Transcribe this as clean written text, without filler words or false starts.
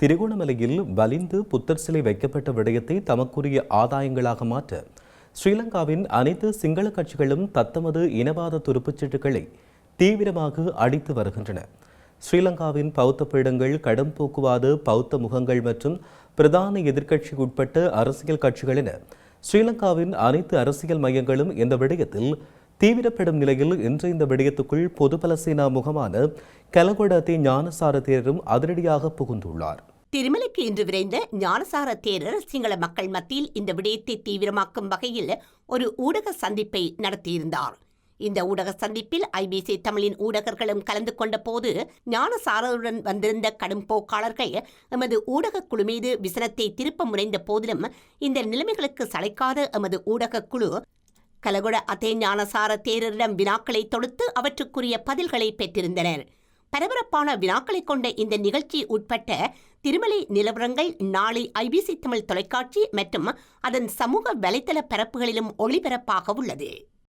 திருகோணமலையில் வலிந்து புத்தர் சிலை வைக்கப்பட்ட விடயத்தை தமக்குரிய ஆதாயங்களாக மாற்ற ஸ்ரீலங்காவின் அனைத்து சிங்கள கட்சிகளும் தத்தமது இனவாத துருப்புச்சீட்டுகளை தீவிரமாக அடித்து வருகின்றன. ஸ்ரீலங்காவின் பௌத்த பீடங்கள், கடும் போக்குவாத பௌத்த முகங்கள் மற்றும் பிரதான எதிர்க்கட்சி உட்பட்ட அரசியல் கட்சிகள் என ஸ்ரீலங்காவின் அனைத்து அரசியல் மையங்களும் இந்த விடயத்தில் தீவிரப்படும் நிலையில் இன்று இந்த விடயத்துக்குள் பொதுபல சேனா முகமான கலகொட ஞானசார தேரரும் அதிரடியாக புகுந்துள்ளார். திருமலைக்கு இன்று விரைந்த ஞானசார தேரர் சிங்கள மக்கள் மத்தியில் இந்த விடயத்தை தீவிரமாக்கும் வகையில் ஒரு ஊடக சந்திப்பை நடத்தியிருந்தார். இந்த ஊடக சந்திப்பில் ஐபிசி தமிழின் ஊடகர்களும் கலந்து கொண்ட போது ஞானசாரருடன் வந்திருந்த கடும் போக்காளர்கள் எமது ஊடக குழு மீது விசனத்தை திருப்ப முனைந்த போதிலும் இந்த நிலைமைகளுக்கு சளைக்காத எமது ஊடக குழு கலகொட ஞானசார தேரரிடம் வினாக்களை தொடுத்து அவற்றுக்குரிய பதில்களை பெற்றிருந்தனர். பரபரப்பான வினாக்களை கொண்ட இந்த நிகழ்ச்சி உட்பட்ட திருமலை நிலவரங்கள் நாளை ஐபிசி தமிழ் தொலைக்காட்சி மற்றும் அதன் சமூக வலைதள பரப்புகளிலும் ஒளிபரப்பாக உள்ளது.